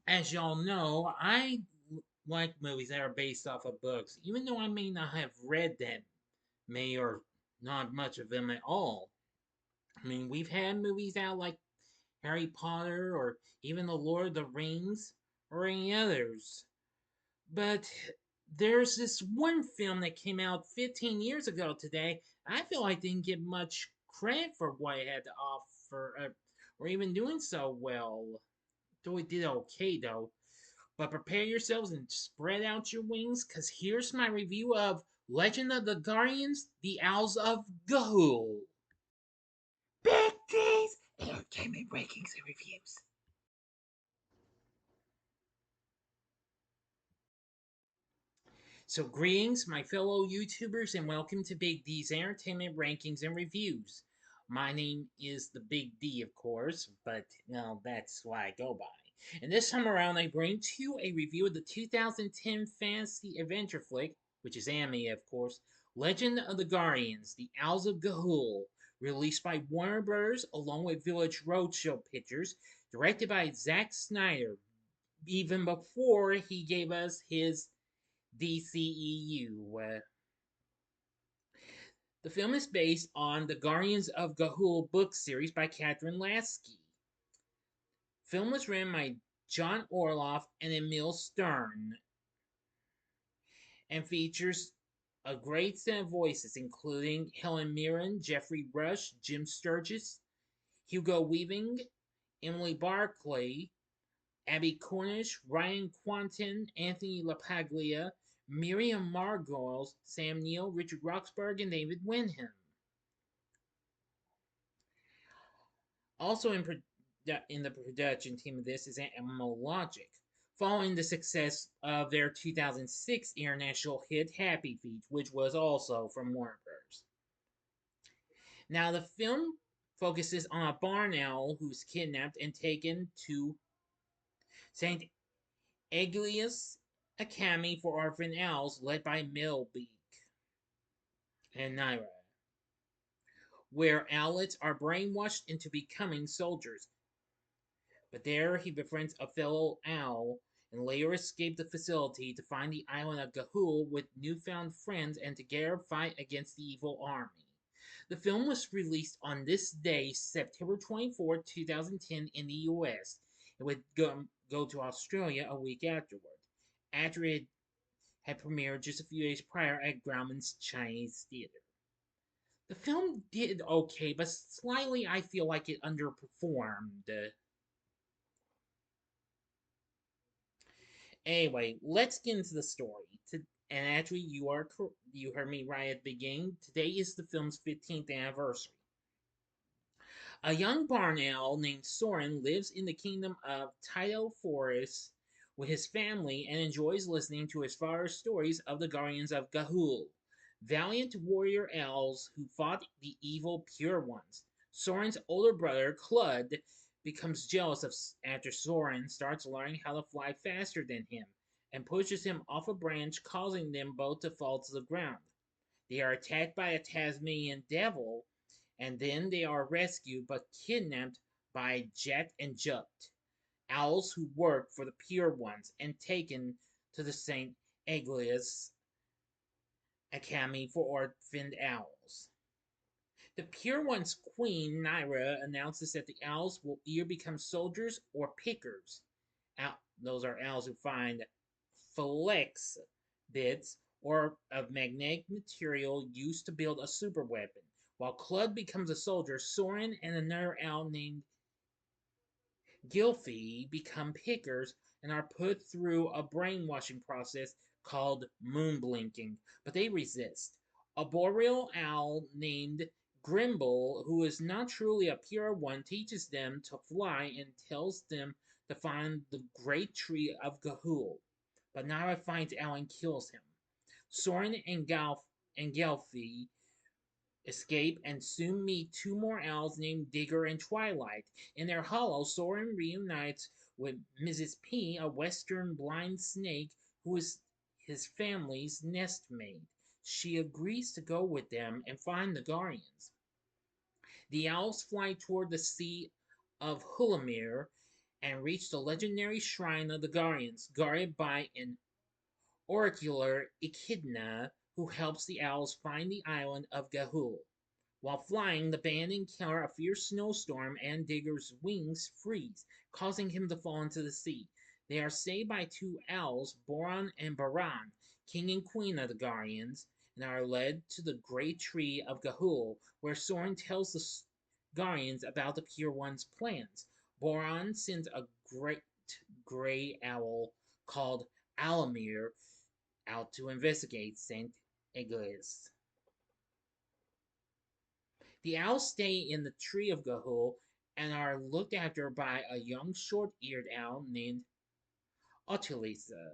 As y'all know, I like movies that are based off of books, even though I may not have read them, may or not much of them at all. I mean, we've had movies out like Harry Potter or even The Lord of the Rings or any others. But there's this one film that came out 15 years ago today. I feel like didn't get much credit for what it had to offer, or even doing so well. Though it did okay, though. But prepare yourselves and spread out your wings, because here's my review of Legend of the Guardians, The Owls of Gahul. Big D's Entertainment Rankings and Reviews. So, greetings, my fellow YouTubers, and welcome to Big D's Entertainment Rankings and Reviews. My name is the Big D, of course, but no, that's what I go by. And this time around, I bring to you a review of the 2010 fantasy adventure flick, which is anime, of course, Legend of the Guardians: The Owls of Gahul, released by Warner Bros. Along with Village Roadshow Pictures, directed by Zack Snyder, even before he gave us his DCEU. The film is based on the Guardians of Gahul book series by Kathryn Lasky. Film was written by John Orloff and Emil Stern and features a great set of voices, including Helen Mirren, Geoffrey Rush, Jim Sturgess, Hugo Weaving, Emily Barclay, Abbie Cornish, Ryan Kwanten, Anthony LaPaglia, Miriam Margoyles, Sam Neill, Richard Roxburgh, and David Wenham. Also in the production team of this is Animal Logic, following the success of their 2006 international hit Happy Feet, which was also from Warner Bros. Now, the film focuses on a barn owl who's kidnapped and taken to St. Aegidius Academy for Orphan Owls, led by Millbeak and Naira, where owlets are brainwashed into becoming soldiers. But there he befriends a fellow owl and later escape the facility to find the island of Gahul with newfound friends and together fight against the evil army. The film was released on this day, September 24, 2010 in the US. It would go to Australia a week after it had premiered just a few days prior at Grauman's Chinese Theater. The film did okay, but slightly I feel like it underperformed. Anyway, let's get into the story. And actually, you heard me right at the beginning. Today is the film's 15th anniversary. A young barn owl named Soren lives in the kingdom of Tidal Forest with his family and enjoys listening to his father's stories of the guardians of Gahul, valiant warrior owls who fought the evil Pure Ones. Soren's older brother, Clud, becomes jealous after Soren starts learning how to fly faster than him and pushes him off a branch, causing them both to fall to the ground. They are attacked by a Tasmanian devil, and then they are rescued but kidnapped by Jet and Jut, owls who work for the Pure Ones, and taken to the St. Aegidius Academy for Orphaned Owls. The Pure One's queen, Naira, announces that the owls will either become soldiers or pickers. Those are owls who find flex bits or of magnetic material used to build a super weapon. While Clud becomes a soldier, Soren and another owl named Gylfi become pickers and are put through a brainwashing process called moon blinking, but they resist. A boreal owl named Grimble, who is not truly a pure one, teaches them to fly and tells them to find the great tree of Gahul. But Nara finds Al and kills him. Soren and Gelfi escape and soon meet two more owls named Digger and Twilight. In their hollow, Soren reunites with Mrs. P, a western blind snake who is his family's nestmate. She agrees to go with them and find the Guardians. The owls fly toward the Sea of Hulamir and reach the legendary shrine of the Guardians, guarded by an oracular echidna who helps the owls find the island of Ga'Hoole. While flying, the band encounter a fierce snowstorm and Digger's wings freeze, causing him to fall into the sea. They are saved by two owls, Boron and Baran, king and queen of the Guardians, and are led to the great tree of Ga'Hoole, where Soren tells the Guardians about the Pure One's plans. Boron sends a great gray owl called Alamir out to investigate St. Eglius. The owls stay in the tree of Ga'Hoole and are looked after by a young short-eared owl named Otilisa,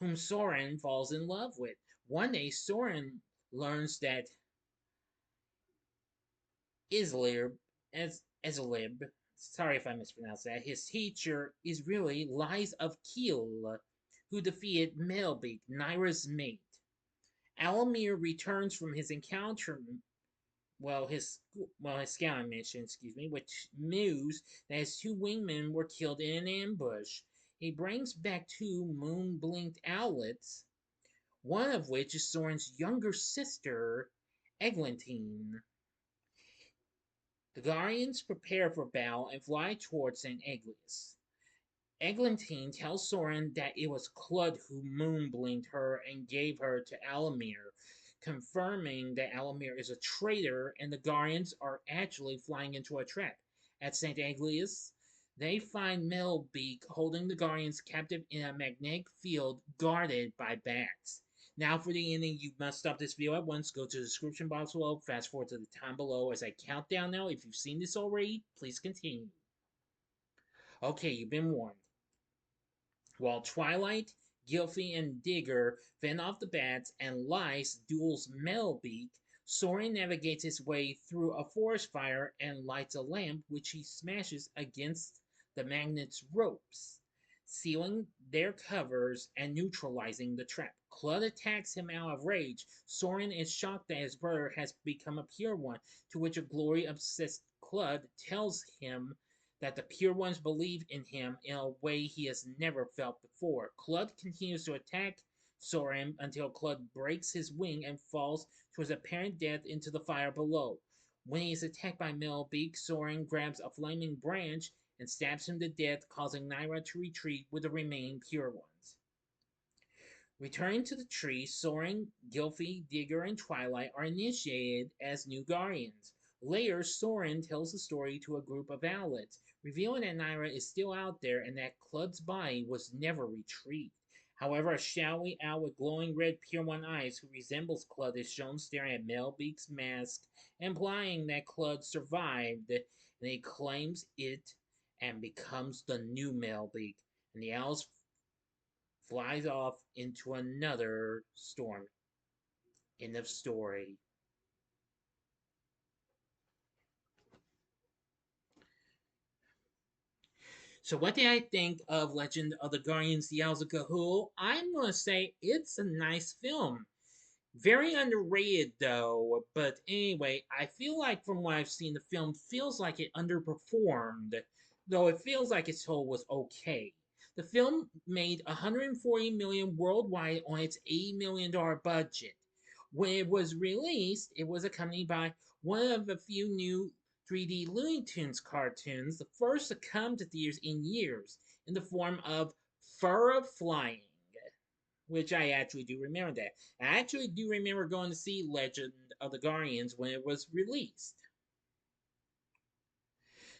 whom Soren falls in love with. One day, Soren learns that Islib, sorry if I mispronounced that, his teacher is really Lies of Kiel, who defeated Melbeek, Nyra's mate. Alamir returns from his encounter his scouting mission, which news that his two wingmen were killed in an ambush. He brings back two moon-blinked owlets, one of which is Soren's younger sister, Eglantine. The Guardians prepare for battle and fly towards St. Eglius. Eglantine tells Soren that it was Clud who moon-blinked her and gave her to Alamir, confirming that Alamir is a traitor and the Guardians are actually flying into a trap. At St. Eglius, they find Melbeek holding the Guardians captive in a magnetic field guarded by bats. Now for the ending, you must stop this video at once, go to the description box below, fast forward to the time below as I count down now. If you've seen this already, please continue. Okay, you've been warned. While Twilight, Gylfi, and Digger fend off the bats and Lice duels Melbeek, Soren navigates his way through a forest fire and lights a lamp which he smashes against the magnet's ropes, sealing their covers and neutralizing the trap. Clud attacks him out of rage. Soren is shocked that his brother has become a Pure One, to which a glory-obsessed Clud tells him that the Pure Ones believe in him in a way he has never felt before. Clud continues to attack Soren until Clud breaks his wing and falls to his apparent death into the fire below. When he is attacked by Melbeek, Soren grabs a flaming branch and stabs him to death, causing Nyra to retreat with the remaining Pure Ones. Returning to the tree, Soren, Gylfi, Digger, and Twilight are initiated as new Guardians. Later, Soren tells the story to a group of owlets, revealing that Nyra is still out there and that Clud's body was never retrieved. However, a shadowy owl with glowing red Pure One eyes who resembles Clud is shown staring at Melbeek's mask, implying that Clud survived, and he claims it and becomes the new Melbeek, and the owls flies off into another storm. End of story. So what did I think of Legend of the Guardians, the Owls of Ga'Hoole? I'm going to say it's a nice film. Very underrated though, but anyway, I feel like from what I've seen, the film feels like it underperformed, though it feels like its whole was okay. The film made $140 million worldwide on its $80 million budget. When it was released, it was accompanied by one of a few new 3D Looney Tunes cartoons, the first to come to theaters in years, in the form of Fur of Flying, which I actually do remember that. I actually do remember going to see Legend of the Guardians when it was released.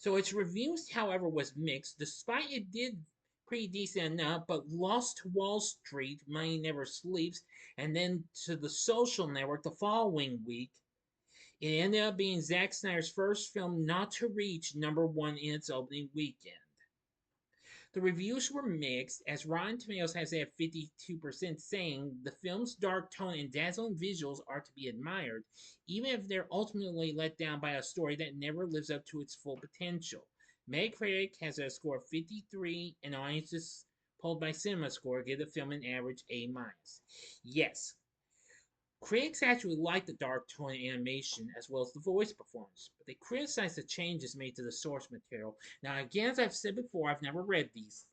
So its reviews, however, was mixed, despite it did pretty decent enough, but lost to Wall Street, Money Never Sleeps, and then to The Social Network the following week. It ended up being Zack Snyder's first film not to reach #1 in its opening weekend. The reviews were mixed, as Rotten Tomatoes has at 52% saying the film's dark tone and dazzling visuals are to be admired, even if they're ultimately let down by a story that never lives up to its full potential. Metacritic has a score of 53, and audiences polled by CinemaScore give the film an average A-. Yes, Critics actually liked the dark tone animation as well as the voice performance, but they criticized the changes made to the source material. Now, again, as I've said before, I've never read these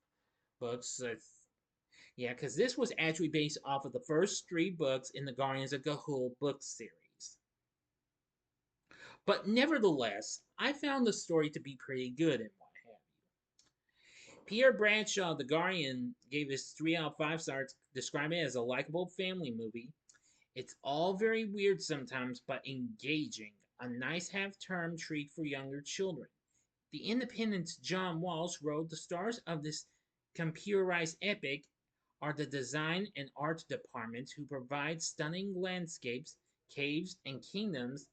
books. Yeah, because this was actually based off of the first three books in the Guardians of Ga'Hoole book series. But nevertheless, I found the story to be pretty good and what have you. Peter Bradshaw, The Guardian, gave this 3 out of 5 stars, describing it as a likable family movie. It's all very weird sometimes, but engaging. A nice half-term treat for younger children. The Independent's John Walsh wrote, the stars of this computerized epic are the design and art departments who provide stunning landscapes, caves, and kingdoms,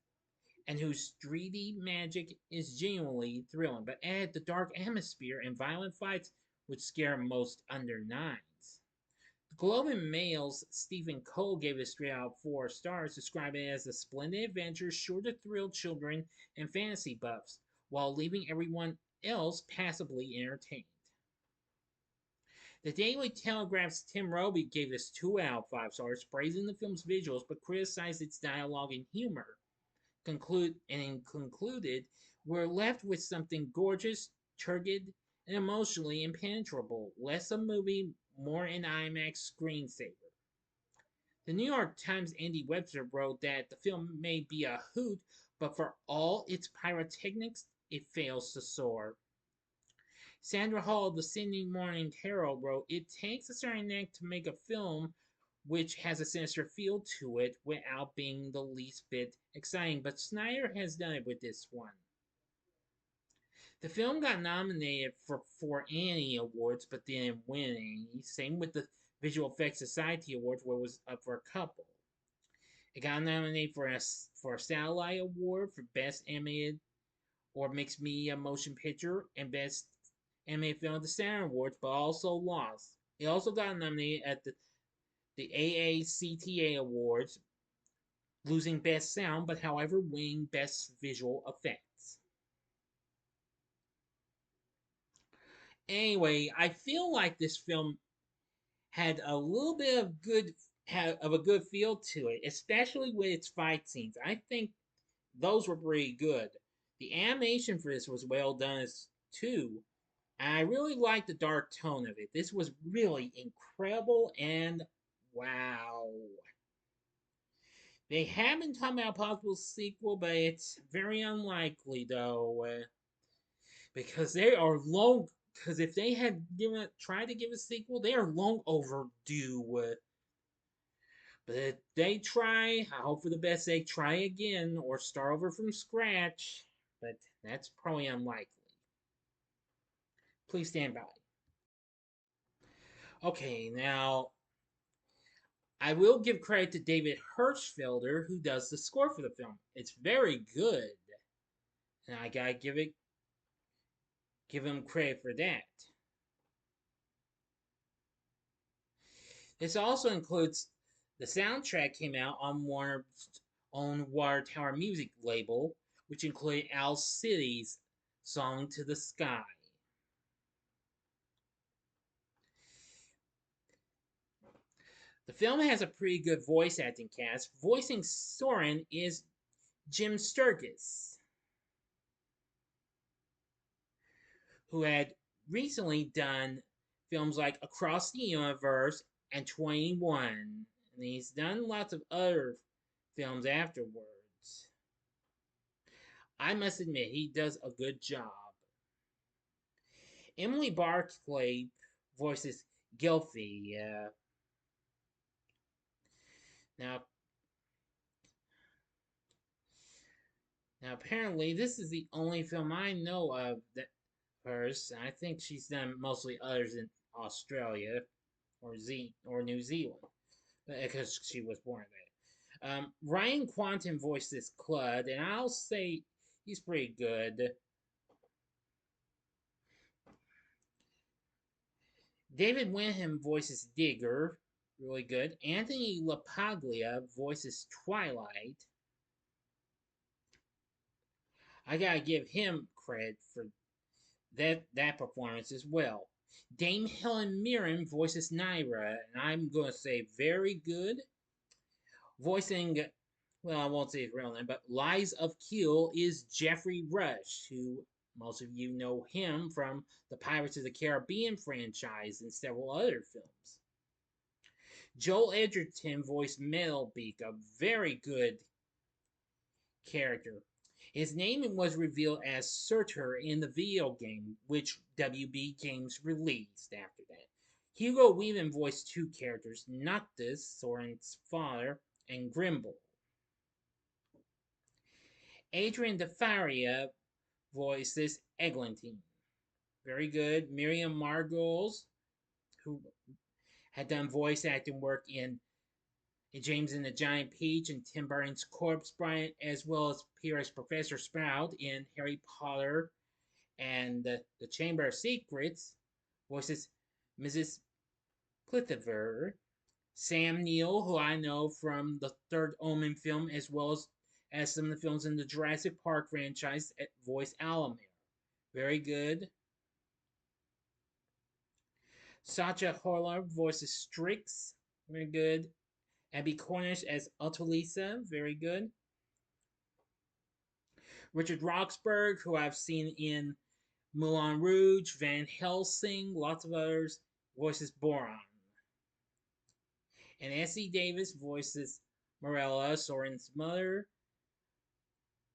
and whose 3D magic is genuinely thrilling, but add the dark atmosphere and violent fights which scare most under nines. The Globe and Mail's Stephen Cole gave this 3 out of 4 stars, describing it as a splendid adventure sure to thrill children and fantasy buffs, while leaving everyone else passively entertained. The Daily Telegraph's Tim Roby gave this 2 out of 5 stars, praising the film's visuals but criticized its dialogue and humor. Concluded, we're left with something gorgeous, turgid, and emotionally impenetrable. Less a movie, more an IMAX screensaver. The New York Times' Andy Webster wrote that the film may be a hoot, but for all its pyrotechnics, it fails to soar. Sandra Hall of the Sydney Morning Herald wrote, it takes a certain act to make a film which has a sinister feel to it without being the least bit exciting, but Snyder has done it with this one. The film got nominated for 4 Annie Awards, but didn't win any. Same with the Visual Effects Society Awards, where it was up for a couple. It got nominated for a Satellite Award for Best Animated or Mixed Media Motion Picture and Best Animated Film at the Saturn Awards, but also lost. It also got nominated at the AACTA Awards, losing Best Sound, but however winning Best Visual Effects. Anyway, I feel like this film had a little bit of a good feel to it, especially with its fight scenes. I think those were pretty good. The animation for this was well done too. And I really liked the dark tone of it. This was really incredible and wow. They have been talking about a possible sequel, but it's very unlikely though, because they are long. Because if they had tried to give a sequel, they are long overdue. But if they try, I hope for the best. They try again or start over from scratch, but that's probably unlikely. Please stand by. Okay, now I will give credit to David Hirschfelder, who does the score for the film. It's very good, and I gotta give him credit for that. This also includes the soundtrack came out on Warner's own Water Tower Music label, which included Owl City's Song to the Sky. The film has a pretty good voice acting cast. Voicing Soren is Jim Sturgess, who had recently done films like Across the Universe and 21, and he's done lots of other films afterwards. I must admit, he does a good job. Emily Barclay voices Gylfi. Now, apparently, this is the only film I know of that hers. I think she's done mostly others in Australia or New Zealand because she was born there. Ryan Kwanten voices Clud, and I'll say he's pretty good. David Wenham voices Digger, really good. Anthony LaPaglia voices Twilight. I gotta give him credit for that performance as well. Dame Helen Mirren voices Naira, and I'm gonna say very good. Voicing, well, I won't say his real name, but Lies of Kiel is Geoffrey Rush, who most of you know him from the Pirates of the Caribbean franchise and several other films. Joel Edgerton voiced Meadowbeak, a very good character. His name was revealed as Surtur in the video game, which WB Games released after that. Hugo Weaving voiced two characters, Noctis, Soren's father, and Grimble. Adrian DeFaria voices Eglantine. Very good. Miriam Margoyles, who had done voice acting work in James and the Giant Peach and Tim Burton's Corpse Bride, as well as appear as Professor Sprout in Harry Potter and the Chamber of Secrets, voices Mrs. Clithiver. Sam Neill, who I know from the third Omen film, as well as some of the films in the Jurassic Park franchise, voice Alamir. Very good. Sacha Horler voices Strix. Very good. Abbie Cornish as Otolisa. Very good. Richard Roxburgh, who I've seen in Moulin Rouge, Van Helsing, lots of others, voices Boron. And Essie Davis voices Morella, Soren's mother.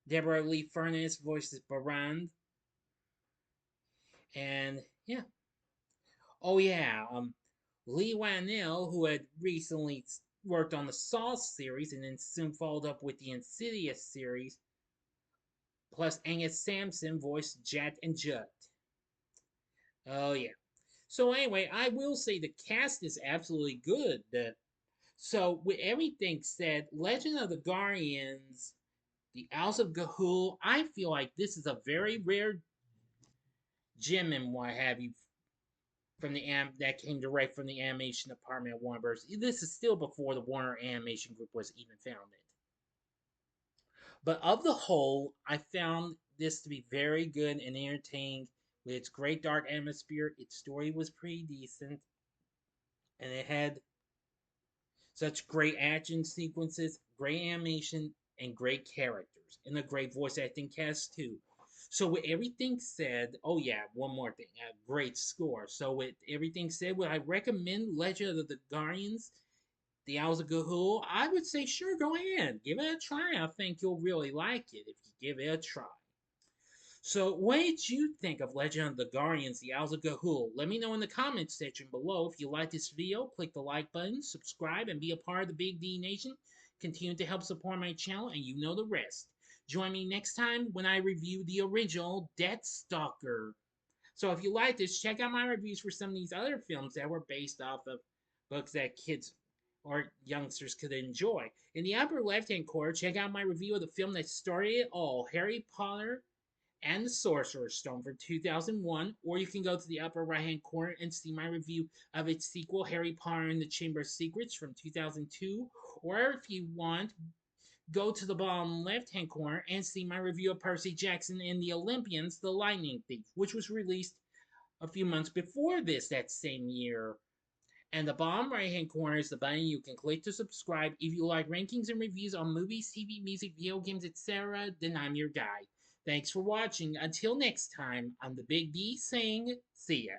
Deborah Lee Furness voices Barand. And yeah. Oh yeah, Lee Wanell, who had recently worked on the Saw series and then soon followed up with the Insidious series, plus Angus Sampson voiced Jet and Judd. Oh yeah. So anyway, I will say the cast is absolutely good. So with everything said, Legend of the Guardians, the Owls of Ga'Hoole, I feel like this is a very rare gem and what have you from the that came direct from the animation department of Warner Bros. This is still before the Warner Animation Group was even founded. But of the whole, I found this to be very good and entertaining with its great dark atmosphere. Its story was pretty decent, and it had such great action sequences, great animation, and great characters, and a great voice acting cast too. So with everything said, oh yeah, one more thing, a great score. So with everything said, would I recommend Legend of the Guardians, the Owls of Ga'Hoole? I would say sure, go ahead, give it a try. I think you'll really like it if you give it a try. So, what did you think of Legend of the Guardians, the Owls of Ga'Hoole? Let me know in the comments section below. If you like this video, click the like button, subscribe, and be a part of the Big D Nation. Continue to help support my channel, and you know the rest. Join me next time when I review the original Death Stalker. So, if you like this, check out my reviews for some of these other films that were based off of books that kids or youngsters could enjoy. In the upper left-hand corner, check out my review of the film that started it all, Harry Potter and the Sorcerer's Stone from 2001, or you can go to the upper right hand corner and see my review of its sequel, Harry Potter and the Chamber of Secrets from 2002, or if you want, go to the bottom left hand corner and see my review of Percy Jackson and the Olympians, The Lightning Thief, which was released a few months before this that same year. And the bottom right hand corner is the button you can click to subscribe. If you like rankings and reviews on movies, TV, music, video games, etc., then I'm your guy. Thanks for watching. Until next time, I'm the Big D saying, see ya.